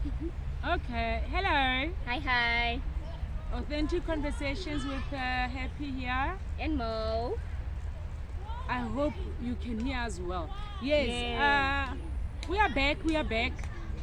Okay, hello. Hi. Authentic conversations with Happy here. And Mo. I hope you can hear as well. Yes, Yeah. we are back,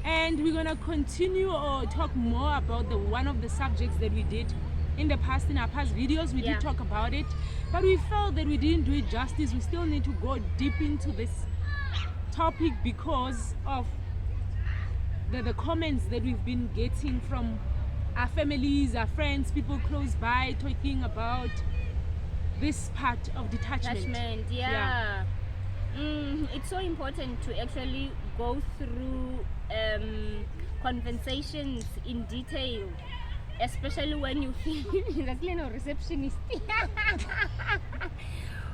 and we're gonna continue or talk more about the one of the subjects that we did in the past. In our past videos, we Yeah. did talk about it, but we felt that we didn't do it justice. We still need to go deep into this topic because of the comments that we've been getting from our families, our friends, people close by talking about this part of detachment. Yeah. It's so important to actually go through conversations in detail, especially when you feel that's like a receptionist.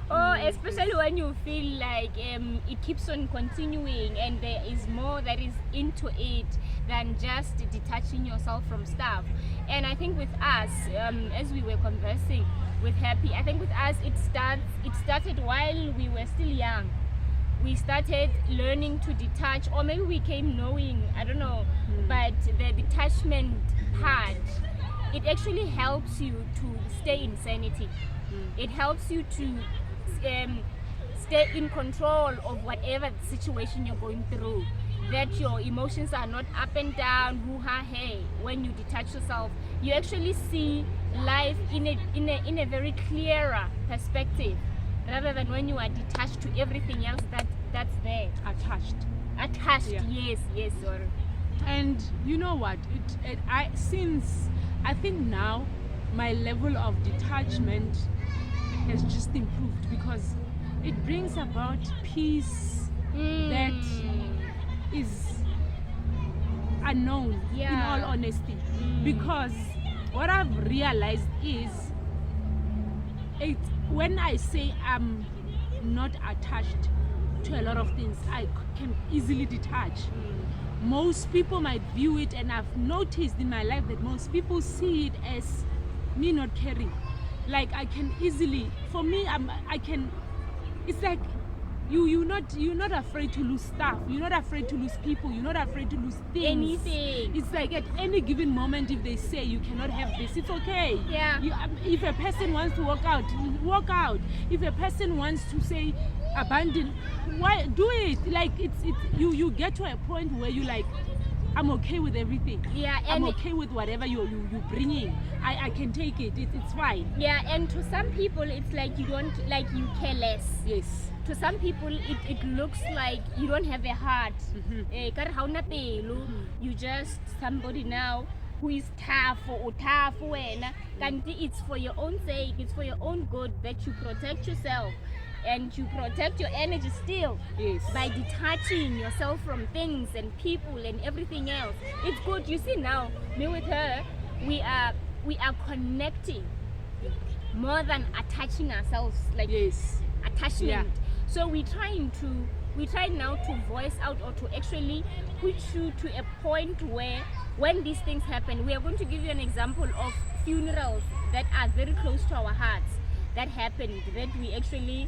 Especially when you feel like it keeps on continuing and there is more that is into it than just detaching yourself from stuff. And I think with us, as we were conversing with Happy, I think with us it started while we were still young. We started learning to detach, or maybe we came knowing, I don't know, but the detachment part, it actually helps you to stay in sanity. It helps you to stay in control of whatever situation you're going through, that your emotions are not up and down, hoo-ha, hey. When you detach yourself, you actually see life in a very clearer perspective, rather than when you are detached to everything else that's there. Attached, Yeah. Yes, sorry. And you know what, since I think now my level of detachment has just improved because it brings about peace that is unknown, in all honesty. Because what I've realized is when I say I'm not attached to a lot of things, I can easily detach. Most people might view it, and I've noticed in my life that most people see it as me not caring. Like I can easily, for me, I can. It's like you're not afraid to lose stuff. You're not afraid to lose people. You're not afraid to lose things. Anything. It's like at any given moment, if they say you cannot have this, it's okay. Yeah. If a person wants to walk out. If a person wants to say abandon, why do it? Like you get to a point where you like, I'm okay with everything. Yeah, I'm and okay with whatever you bringing. I can take it. It's fine. yeah, and to some people it's like you care less. Yes. To some people it looks like you don't have a heart. You just somebody now who is tough or wena. It's for your own sake, it's for your own good that you protect yourself and you protect your energy still. Yes. By detaching yourself from things and people and everything else. It's good. You see now, me with her, we are connecting more than attaching ourselves, like Yes. attachment. Yeah. So we try now to voice out or to actually put you to a point where when these things happen, we are going to give you an example of funerals that are very close to our hearts that happened, that we actually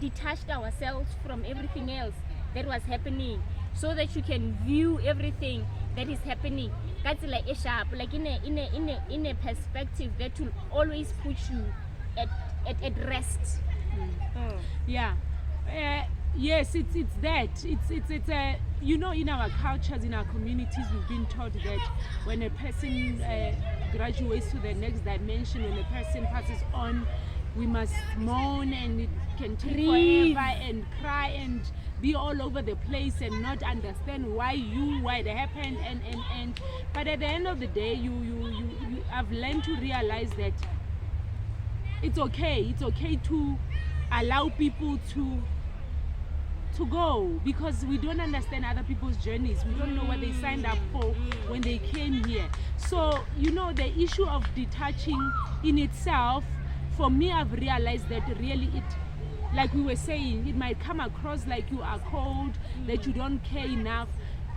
detached ourselves from everything else that was happening, so that you can view everything that is happening. That's like a sharp, like in a perspective that will always put you at rest. Yeah. Yes, it's that. It's a, you know, in our cultures, in our communities, we've been taught that when a person graduates to the next dimension, when a person passes on, we must mourn, and it can take Grieve. forever, and cry and be all over the place and not understand why it happened, and but at the end of the day, you have learned to realize that it's okay to allow people to go, because we don't understand other people's journeys. We don't know what they signed up for when they came here. So, you know, the issue of detaching in itself, for me, I've realized that really like we were saying, it might come across like you are cold, that you don't care enough.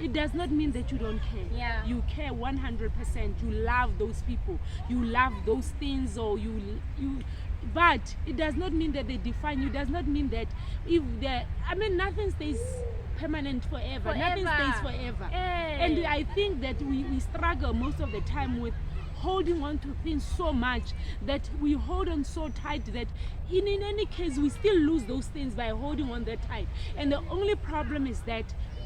It does not mean that you don't care. Yeah. You care 100%. You love those people. You love those things, or you but it does not mean that they define you. It does not mean that nothing stays permanent forever. Nothing stays forever. Hey. And I think that we struggle most of the time with holding on to things so much that we hold on so tight that in any case we still lose those things by holding on that tight. And the only problem is that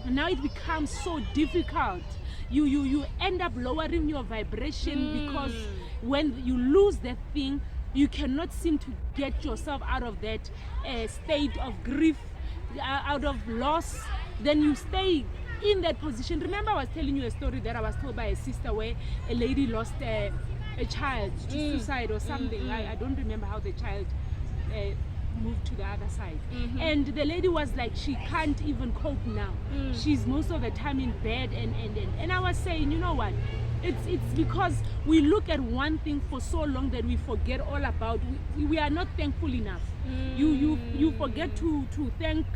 now it becomes so difficult. You end up lowering your vibration because when you lose that thing, you cannot seem to get yourself out of that state of grief, out of loss. Then you stay in that position. Remember, I was telling you a story that I was told by a sister where a lady lost a child to suicide or something. I don't remember how the child moved to the other side. And the lady was like, she can't even cope now. She's most of the time in bed, and I was saying, you know what? It's because we look at one thing for so long that we forget all about. We are not thankful enough. You forget to thank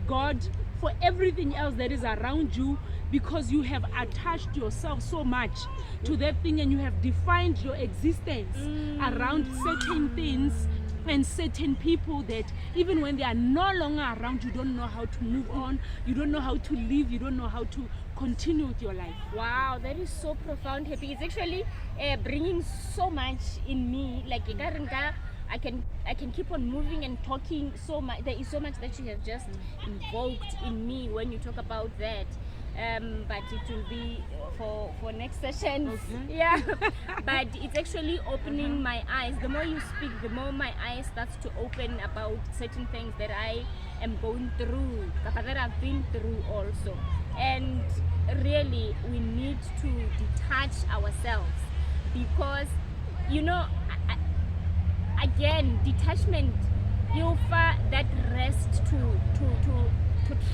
God for everything else that is around you, because you have attached yourself so much to that thing, and you have defined your existence around certain things and certain people that even when they are no longer around, you don't know how to move on, you don't know how to live, you don't know how to continue with your life. Wow, that is so profound, Happy. It's actually bringing so much in me. Like I can keep on moving and talking so much. There is so much that you have just invoked in me when you talk about that. But it will be for next session. Okay. Yeah. But it's actually opening my eyes. The more you speak, the more my eyes starts to open about certain things that I am going through, that I've been through also. And really, we need to detach ourselves, because again, detachment, you offer that rest to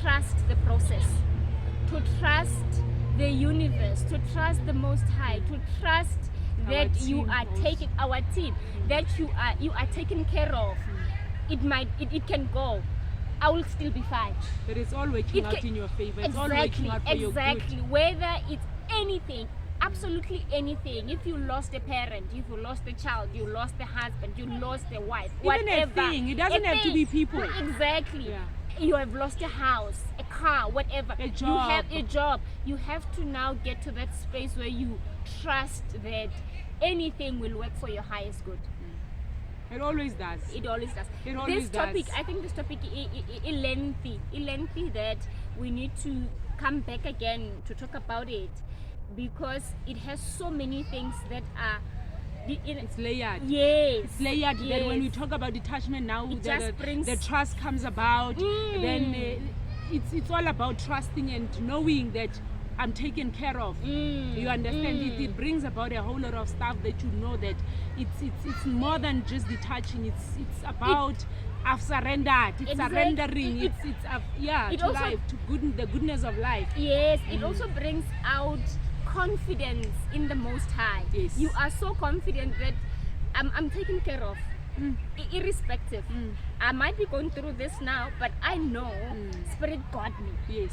trust the process, to trust the universe, to trust the Most High, to trust that you are taking our team, that you are taken care of. It can go. I will still be fine. But it's all working out in your favor. It's all working out for your good. Exactly. Whether it's anything, absolutely anything. If you lost a parent, if you lost a child, you lost a husband, you lost a wife, even whatever. a thing. It doesn't have to be people. Exactly. Yeah. You have lost a house, a car, whatever. A job. You have a job. You have to now get to that space where you trust that anything will work for your highest good. It always does. It always does. It always does. I think this topic is lengthy. It's lengthy that we need to come back again to talk about it, because it has so many things that are. It's layered. Yes. It's layered. Yes. That when we talk about detachment now, brings the trust comes about. Then it's all about trusting and knowing that I'm taken care of. You understand? It brings about a whole lot of stuff that you know that it's more than just detaching. It's about I've surrendered. It's surrendering. It's to life, to the goodness of life. Yes. It also brings out confidence in the Most High. Yes. You are so confident that I'm taken care of. Irrespective. I might be going through this now, but I know Spirit got me. Yes.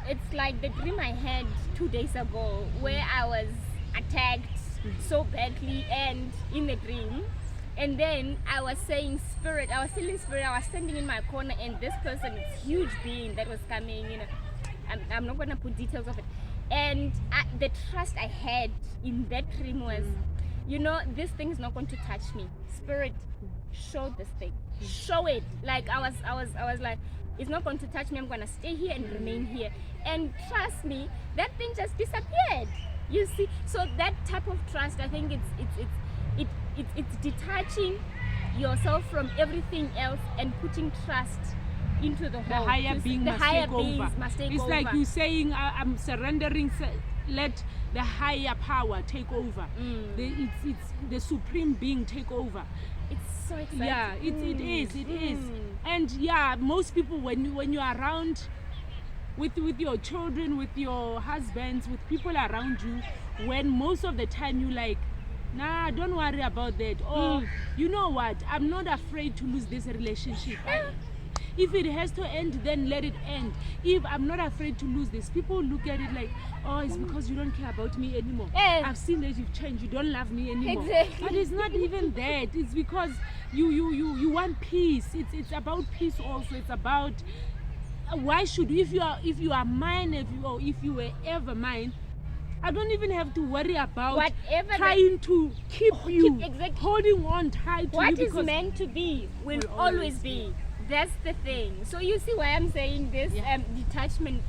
It's like the dream I had 2 days ago where I was attacked so badly, and in the dream, and then I was saying, Spirit, I was telling Spirit, I was standing in my corner, and this person, this huge being that was coming, I'm not going to put details of it, and the trust I had in that dream was, this thing is not going to touch me. Spirit, show this thing, show it. Like I was like, it's not going to touch me. I'm going to stay here and remain here. And trust me, that thing just disappeared. You see, so that type of trust, I think it's detaching yourself from everything else and putting trust into the whole. The higher being the must higher take beings over. Must take it's over. like you saying, I'm surrendering. Let the higher power take over. It's the supreme being take over. It's so exciting. Yeah, it is. And yeah, most people when you're around with your children, with your husbands, with people around you, when most of the time you like, nah, don't worry about that. Or you know what? I'm not afraid to lose this relationship. If it has to end, then let it end. If I'm not afraid to lose this, people look at it like, oh, it's because you don't care about me anymore. I've seen that you've changed. You don't love me anymore. Exactly. But it's not even that. It's because you want peace. It's about peace also. It's about why should, if you are mine, if you were ever mine, I don't even have to worry about Whatever trying to keep you, exactly. holding on tight to What you, is because meant to be will will always always be. That's the thing. So you see why I'm saying this detachment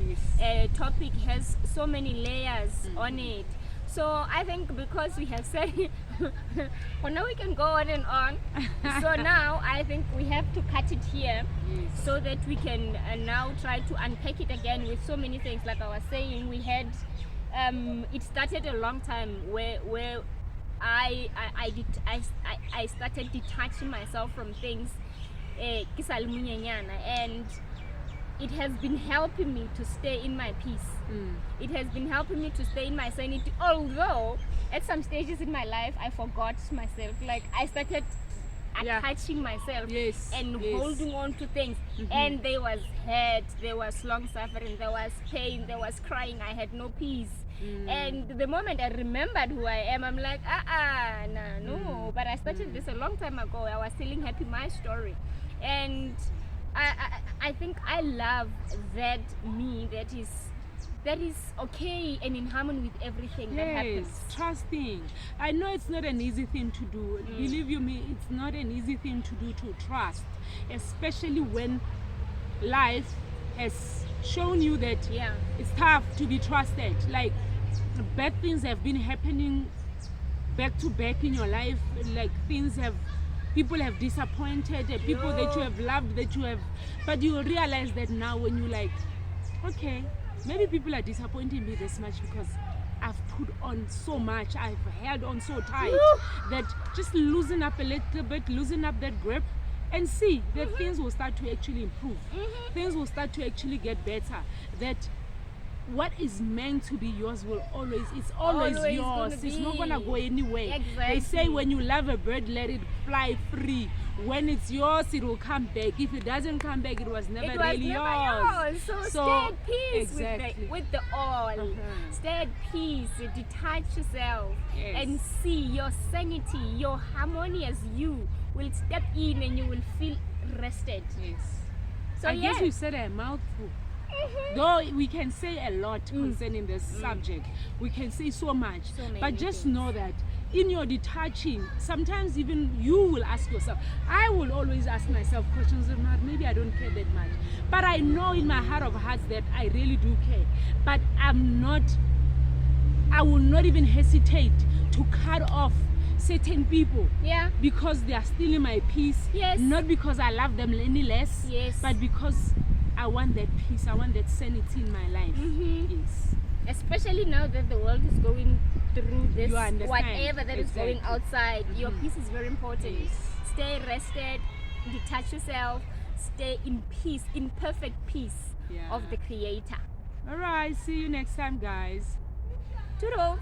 topic has so many layers on it. So I think because we have said, well, now we can go on and on. So now I think we have to cut it here, so that we can now try to unpack it again with so many things. Like I was saying, we had it started a long time where I started detaching myself from things, and it has been helping me to stay in my peace. It has been helping me to stay in my sanity, although at some stages in my life I forgot myself. Like I started attaching myself and holding on to things, and there was hurt, there was long suffering, there was pain, there was crying. I had no peace. And the moment I remembered who I am, I'm like, no. But I started this a long time ago. I was telling Happy my story, and I think I love that me that is okay and in harmony with everything that happens. Trusting. I know it's not an easy thing to do. Believe you me, it's not an easy thing to do, to trust, especially when life has shown you that it's tough to be trusted. Like bad things have been happening back to back in your life. Like people have disappointed, people that you have loved, but you realize that now when you like, okay, maybe people are disappointing me this much because I've put on so much, I've held on so tight, that just loosen up a little bit, loosen up that grip, and see that things will start to actually improve. Things will start to actually get better. That what is meant to be yours will always yours. It's not gonna go anywhere. Exactly. They say when you love a bird, let it fly free. When it's yours, it will come back. If it doesn't come back, it was never yours. So stay at peace exactly. with the all. Stay at peace, detach yourself, and see your sanity, your harmonious you will step in, and you will feel rested. So I guess we said a mouthful. Though we can say a lot concerning this subject, we can say so much, but just know that in your detaching, sometimes even you will ask yourself, I will always ask myself questions of maybe I don't care that much, but I know in my heart of hearts that I really do care. But I will not even hesitate to cut off certain people because they are stealing my peace, not because I love them any less, but because I want that peace, I want that sanity in my life. Especially now that the world is going through this, whatever that is going outside, your peace is very important. Stay rested, detach yourself, stay in peace, in perfect peace of the Creator. All right, see you next time, guys. Toodle.